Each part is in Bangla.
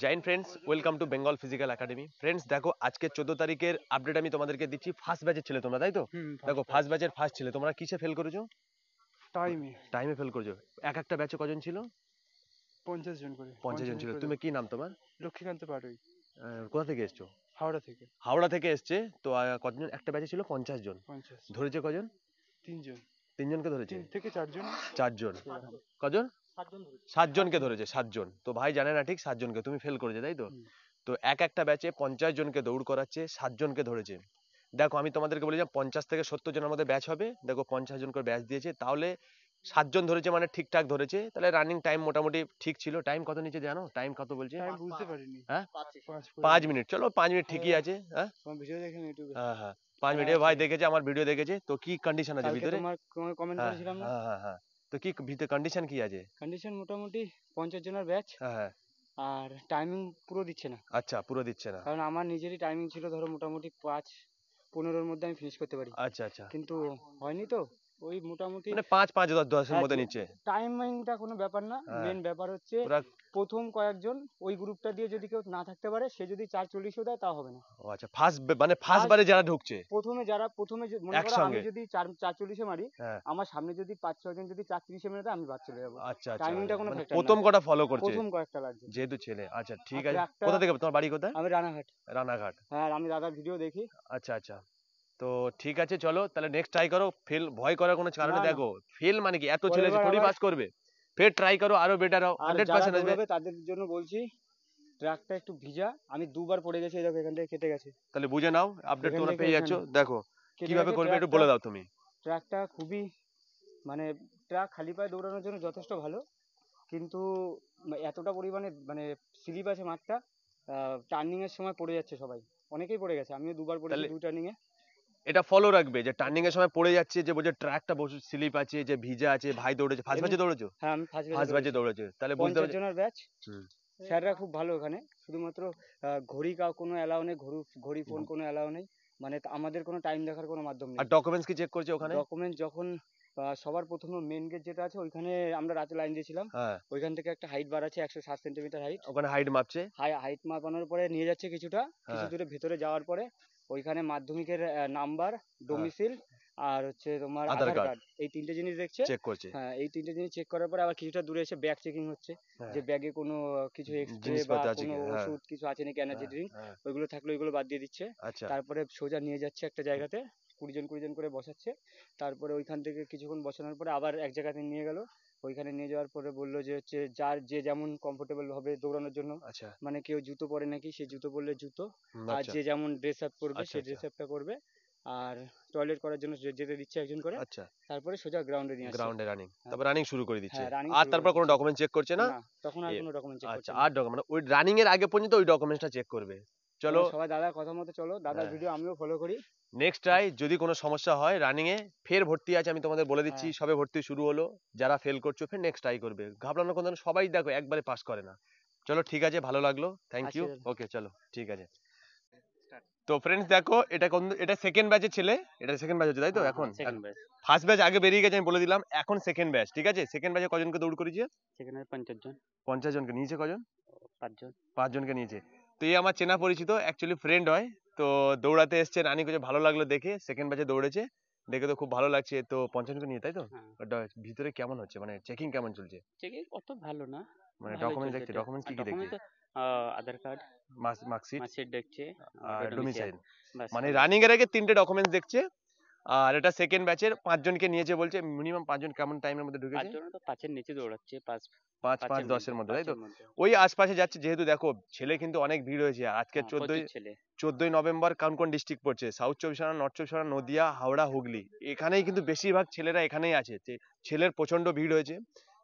Join friends, welcome to Bengal physical academy. Friends দেখো, আজকে 14 তারিখের আপডেট আমি তোমাদেরকে দিচ্ছি। ফার্স্ট ব্যাচের ছেলে তোমরা, তাই তো? দেখো, ফার্স্ট ফার্স্ট ব্যাচের ফার্স্ট ছেলে তোমরা কিসে ফেল করেছো? টাইমে টাইমে ফেল করেছো। এক একটা ব্যাচে কজন ছিল? 50 জন করে 50 জন ছিল। করে তুমি কি নাম তোমার? লক্ষ্মীকান্ত পাটুই, কোথা থেকে এসছো? হাওড়া থেকে। হাওড়া থেকে এসছে তো। কতজন একটা ব্যাচে ছিল? 50 জন। 50 ধরেছে কজন? 3 জন, তিনজনকে ধরেছে। 3 থেকে 4 জন। 4 জন। এরকম। কজন? 7 জন ধরেছে। 7 জনকে ধরেছে। 7 জন তো ভাই জানে না ঠিক 7 জনকে তুমি ফেল করেছে, তাই তো? হুম। তো এক একটা ব্যাচে 50 জনকে দৌড় করাচ্ছে, 7 জনকে ধরেছে। দেখো, আমি তোমাদেরকে বলি যে 50 থেকে 70 জনের মধ্যে ব্যাচ হবে। দেখো, 50 জন করে ব্যাচ দিয়েছে, তাহলে 7 জন ধরেছে মানে ঠিকঠাক ধরেছে। তাহলে রানিং টাইম মোটামুটি ঠিক ছিল। টাইম কত নিচে জানো? টাইম কত বলছে? টাইম বুঝতে পারিনি। হ্যাঁ, 5 5 মিনিট। চলো, 5 মিনিট ঠিকই আছে। হ্যাঁ তোমার ভিডিও দেখেন ইউটিউবে। হ্যাঁ হ্যাঁ, 5 মিনিট। ভাই দেখেছে, আমার ভিডিও দেখেছে। তো কি কন্ডিশন আছে কালকে ভিতরে? তোমার কমেন্ট হ্যাঁ করেছিলাম না? হ্যাঁ হ্যাঁ হ্যাঁ। তো কি ভিতরে কন্ডিশন কি আছে? কন্ডিশন মোটামুটি 50 জনের ব্যাচ, হ্যাঁ হ্যাঁ। আর টাইমিং পুরো দিচ্ছে না। আচ্ছা, পুরো দিচ্ছে না। কারণ আমার নিজেরই টাইমিং ছিল ধরো মোটামুটি 5-15-র মধ্যে আমি ফিনিশ করতে পারি, আচ্ছা আচ্ছা। কিন্তু হয়নি তো। ওই মোটামুটি মানে 5 5 10 10-এর হ্যাঁ, মধ্যে যে নিচ্ছে। টাইমিংটা কোনো ব্যাপার না, হ্যাঁ, মেন ব্যাপার হচ্ছে পুরা। প্রথম কয়েকজন ওই গ্রুপটা দিয়ে যদি কেউ না থাকতে পারে, সে যদি 4:40-ও দেয় তা হবে না। ও আচ্ছা, ফার্স্ট মানে ফার্স্ট ফার্স্ট বারে যারা ঢুকছে প্রথমে মনে করো আমি একসঙ্গে। যদি 4:40-এ মারি, হ্যাঁ। আমার সামনে যদি 5-6 জন যদি 4:30-এ মেরে দেয়, আমি বাদ চলে যাবো। আচ্ছা আচ্ছা টাইমিংটা আচ্ছা। কোনো মানে ফ্যাক্টর না, প্রথম কটা ফলো করছে প্রথম কয়েকটা লাগছে। যেহেতু ছেলে। আচ্ছা ঠিক আর আছে। ট্র্যাকটা, কোথা থেকে তোমার বাড়ি কোথায়? আমি রানাঘাট। রানাঘাট। হ্যাঁ, আমি দাদার ভিডিও দেখি। আচ্ছা আচ্ছা। তো ঠিক আছে, চলো তাহলে নেক্সট ট্রাই করো। ফেল ভয় করার কোনো কারণে, না না, দেখো ফেল মানে কি, এত ছেলে পরের আছে বার থোড়ি আবার। পাস করবে। ফের ট্রাই করো, আরো বেটার হও, আর যারা 100% আসবে। দৌড়াবে তাদের জন্য বলছি, ট্র্যাকটা একটু ভিজা, আমি 2বার পড়ে গেছি, এই দেখো এখান থেকে কেটে গেছে। তাহলে বুঝে নাও, আপডেট এখান তোমরা থেকে পেয়ে যাচ্ছ। এখানে দেখো কেটে কিভাবে গেছে করবে একটু ট্র্যাকটা। বলে দাও তুমি। ট্র্যাকটা খুবই, মানে ট্র্যাক খালি পায়ে দৌড়ানোর জন্য যথেষ্ট ভালো, কিন্তু এতটা পরিমাণে মানে স্লিপ আছে মাঠটা, টার্নিং এর সময় পড়ে যাচ্ছে সবাই, অনেকেই পড়ে গেছে, আমিও 2বার পড়েছি তাহলে 2 টার্নিং এ। এটা ফলো রাখবে যে টার্নিং এর সময় পড়ে যাচ্ছে, যে বলছে ট্র্যাকটা বসে স্লিপ আছে, যে ভিজা আছে। ভাই দৌড়েছে, ফার্স্ট এমনি, ব্যাচে দৌড়েছো? হ্যাঁ আমি ফার্স্ট ব্যাচে ফার্স্ট ব্যাচে দৌড়েছি। দৌড়েছে, তাহলে বুঝতে 50 পারছি। জনের ব্যাচ, হুম। স্যাররা খুব ভালো ওখানে। শুধুমাত্র ঘড়ি কোনো অ্যালাউ নেই, ঘড়ি ফোন কোনো অ্যালাউ নেই, মানে আমাদের কোনো টাইম দেখার কোনো মাধ্যম আর নেই। ডকুমেন্টস কি চেক করছে ওখানে? ডকুমেন্ট যখন সবার প্রথমে মেন গেট যেটা আছে ওইখানে আমরা রাতে লাইন দিয়েছিলাম, হ্যাঁ, ওইখান থেকে একটা হাইট বার আছে 107 সেন্টিমিটার হাইট। ওখানে হাইট মাপছে। হাইট মাপানোর পরে নিয়ে যাচ্ছে কিছুটা, কিছু হ্যাঁ দূরে ভেতরে যাওয়ার পরে ওইখানে মাধ্যমিকের নাম্বার, হ্যাঁ। ডোমিসিল, আর হচ্ছে তোমার আধার আধার কার্ড কার্ড, এই 3টে জিনিস দেখছে। চেক করছে। হ্যাঁ, এই 3টে জিনিস চেক করার পরে আবার কিছুটা দূরে এসে ব্যাগ চেকিং হচ্ছে, হ্যাঁ, যে ব্যাগে কোনো কিছু এক্সট্রে বা জিনিসপত্র আছে কোনো কি? হ্যাঁ ওষুধ কিছু আছে নাকি, এনার্জি হ্যাঁ ড্রিঙ্ক, হ্যাঁ। ওইগুলো থাকলে ওইগুলো বাদ দিয়ে দিচ্ছে। আচ্ছা। তারপরে সোজা নিয়ে যাচ্ছে একটা জায়গাতে, 20 জন করে বসাচ্ছে। তারপরে ওইখান থেকে কিছুক্ষণ বসানোর পরে আবার এক জায়গাতে নিয়ে গেল। ওইখানে নিয়ে যাওয়ার পরে বললো যে হচ্ছে যার যে যেমন কমফোর্টেবল হবে দৌড়ানোর জন্য, আচ্ছা। মানে কেউ জুতো পরে নাকি, সে জুতো পরলে জুতো, আর আচ্ছা যে যেমন ড্রেস আপ করবে আচ্ছা সে আচ্ছা ড্রেস আপটা করবে। আর টয়লেট করার জন্য যেতে দিচ্ছে একজন করে। আচ্ছা। তারপরে সোজা গ্রাউন্ডে নিয়ে আসছে। গ্রাউন্ডে রানিং, হ্যাঁ, তারপর রানিং শুরু করে দিচ্ছে। হ্যাঁ রানিং আর শুরু করে তারপর কোনো দিচ্ছে। ডকুমেন্ট চেক করছে না? না, তখন আর এ, কোনো ডকুমেন্ট চেক আচ্ছা, করছে না। আর ডকুমেন্ট ওই রানিং এর আগে পর্যন্ত ওই ডকুমেন্টসটা চেক করবে। চলো। তোমরা সবাই দাদার কথা মতো চলো, দাদার হ্যাঁ, ভিডিও আমিও ফলো করি। Next try. যদি কোনো সমস্যা হয় রানিং এ, ফের ভর্তি আছে আমি তোমাদের বলে দিচ্ছি। হ্যাঁ, সবে ভর্তি শুরু হলো। যারা ফেল করছো ফের নেক্সট ট্রাই করবে, ঘাবড়ানোর কোনো, সবাই দেখো একবারে পাস করে না। চলো ঠিক আছে, ভালো লাগলো, থ্যাংক ইউ। আজকে ওকে চলো ঠিক আছে। তো ফ্রেন্ডস দেখো, এটা সেকেন্ড ব্যাচের ছেলে। এটা সেকেন্ড ব্যাচ হচ্ছে, তাই তো? হ্যাঁ এখন হ্যাঁ, সেকেন্ড ব্যাচ। ফার্স্ট ব্যাচ আগে বেরিয়ে গেছে, আমি বলে দিলাম। এখন সেকেন্ড ব্যাচ, ঠিক আছে? সেকেন্ড ব্যাচে কজনকে দৌড় করিয়েছে? সেখানে 50 জন। 50 জনকে নিয়েছে। কজন? 5 জন। 5 জনকে নিয়েছে। তো এই আমার চেনা পরিচিত, অ্যাকচুয়ালি ফ্রেন্ড হয়। তো দৌড়াতে এসছে, রানি কিছু ভালো লাগলো দেখে, সেকেন্ড ব্যাচে দৌড়েছে। দেখে তো খুব ভালো লাগছে। তো 50 জনকে নিয়ে, তাই তো? হ্যাঁ, ওটা ভিতরে কেমন হচ্ছে, মানে চেকিং কেমন চলছে? চেকিং অত ভালো না, মানে ভালোই ডকুমেন্টস চলছে দেখছে? এটা। ডকুমেন্টস আর কি কি দেখছে? ডকুমেন্ট, আধার কার্ড, মার্কশিট মার্কশিট দেখছে, আর আর ডোমিসাইল, ডোমিসাইল। ব্যাস মানে হয়ে গেছে। রানিং এর আগে 3টে ডকুমেন্টস দেখছে। আর এটা সেকেন্ড ব্যাচের 5 জনকে নিয়েছে বলছে। মিনিমাম 5 জন কেমন টাইমের মধ্যে 5 ঢুকেছে? জন তো 5-এর নিচে দৌড়াচ্ছে, 5, 5 5 5-এর 10 মধ্যে, এর মধ্যে, তাই তো? 5-এর মধ্যে। ওই আশপাশে যাচ্ছে, যেহেতু দেখো ছেলে কিন্তু অনেক ভিড় হয়েছে আজকে। হ্যাঁ, প্রচুর ছেলে। 14ই নভেম্বর কোন কোন ডিস্ট্রিক্ট পড়ছে? সাউথ চব্বিশ পরগনা, নর্থ চব্বিশ পরগনা, নদিয়া, হাওড়া, হুগলি। এখানেই কিন্তু বেশিরভাগ ছেলেরা এখানেই আছে। ছেলের প্রচন্ড ভিড় হয়েছে,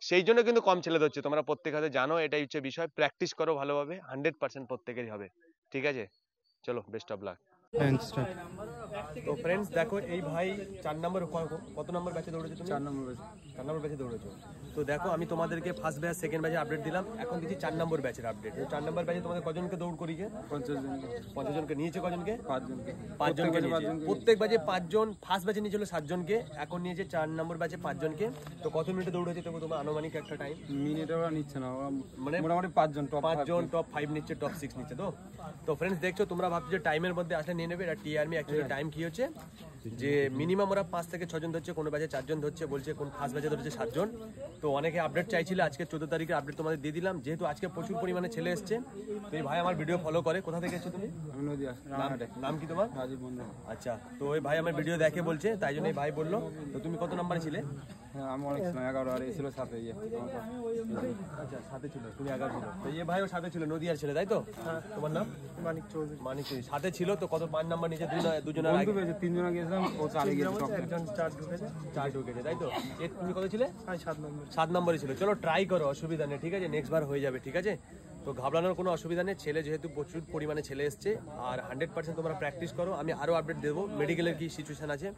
সেই জন্য কিন্তু কম ছেলে ধরছে। তোমরা প্রত্যেক হাতে জানো, এটাই হচ্ছে বিষয়। প্র্যাকটিস করো ভালোভাবে, 100% প্রত্যেকেরই হবে। ঠিক আছে, চলো বেস্ট অফ লাক। তো ফ্রেন্ডস দেখো এই ভাই 4 নম্বর কত নম্বর ব্যাচে দৌড়েছো তুমি? 4 নম্বর ব্যাচ। 4 নম্বর ব্যাচে দৌড়েছো। তো দেখো আমি তোমাদেরকে ফার্স্ট ব্যাচ সেকেন্ড ব্যাচের আপডেট দিলাম, এখন দিচ্ছি 4 নম্বর ব্যাচের আপডেট। 4 নম্বর ব্যাচে তোমাদের কজনকে দৌড় করিয়ে? 50 জন। 50 জনকে নিয়েছে, কজনকে? 5 জনকে। 5 জনকে নিয়েছে। প্রত্যেক ব্যাচে 5 জন, ফার্স্ট ব্যাচে নিয়েছিল 7 জনকে, এখন নিয়েছে 4 নম্বর ব্যাচে 5 জনকে। তো কত মিনিটে দৌড়েছে তবু তোমার আনুমানিক একটা টাইম? মিনিটে ওরা নিচ্ছে না, ওরা মানে মোটামুটি 5 জন, টপ 5 জন, টপ 5 নিচ্ছে, টপ 6 নিচ্ছে। তো ফ্রেন্ডস দেখছো, তোমরা ভাবছো যে টাইমের মধ্যে আসলে নিয়ে নেবে, এটা টিআরমি অ্যাকচুয়ালি টাইম কি হচ্ছে যে মিনিমাম ওরা 5 থেকে 6 জন ধরছে, কোনো ব্যাচে 4 জন ধরছে, বলছে কোন ফার্স্ট ব্যাচে ধরছে 7 জন। তো অনেকে আপডেট চাইছিল, আজকে 14 তারিখে আপডেট তোমাদের দিয়ে দিলাম, যেহেতু আজকে প্রচুর পরিমাণে ছেলে এসছে। তো এই ভাই আমার ভিডিও ফলো করে। কোথা থেকে এসছো তুমি? আমি নদিয়া রানাঘাটে। নাম কি তোমার? রাজীব মন্ডল। আচ্ছা, তো ওই ভাই আমার ভিডিও দেখে বলছে, তাই জন্য এই ভাই বললো। তো তুমি কত নম্বরে ছিলে? হ্যাঁ, আমি অনেক ছিলাম, 11 আর এই ছিল 7 ইয়ে। আচ্ছা, সাথে ছিল, তুমি 11 ছিল। তো এই ভাইও সাথে ছিল, নদিয়ার ছেলে, তাই তো? তোমার নাম? মানিক চৌধুরী। মানিক চৌধুরী সাথে ছিল। তো কত 5 নাম্বার নিচে দুজনের বন্ধু আগে পেয়েছে, 3 জন গিয়েছিলাম, ও 4 গিয়েছে, টপ 10। একজন 4 ঢুকেছে, 4 ঢুকেছে, তাই তো? তুমি কত ছিলে? আমি 7 নম্বর। 7 নম্বরই ছিল। চলো ট্রাই করো, অসুবিধা নেই, ঠিক আছে? নেক্সট বার হয়ে যাবে, ঠিক আছে? তো ঘাবড়ানোর কোনো অসুবিধা নেই, ছেলে যেহেতু প্রচুর পরিমাণে ছেলে এসছে, আর 100% তোমরা প্র্যাকটিস করো। আমি আরও আপডেট দেবো, মেডিকেলের কি সিচুয়েশন আছে,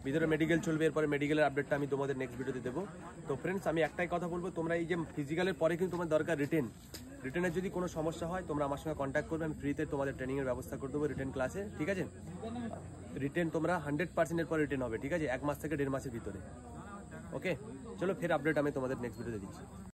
ভিতরে মেডিকেল চলবে, এরপরে মেডিকেলের আপডেটটা আমি তোমাদের নেক্সট ভিডিওতে দেবো। তো ফ্রেন্ডস আমি একটাই কথা বলবো, তোমরা এই যে ফিজিক্যালের পরে কিন্তু তোমার দরকার রিটেনের যদি কোনো সমস্যা হয় তোমরা আমার সঙ্গে কন্ট্যাক্ট করবে, আমি ফ্রিতে তোমাদের ট্রেনিংয়ের ব্যবস্থা করে দেবো রিটেন ক্লাসে, ঠিক আছে? রিটেন তোমরা 100% এর পর রিটেন হবে, ঠিক আছে? 1 মাস থেকে 1.5 মাসের ভিতরে। ওকে, চলো ফের আপডেট আমি তোমাদের নেক্সট ভিডিওতে দিচ্ছি।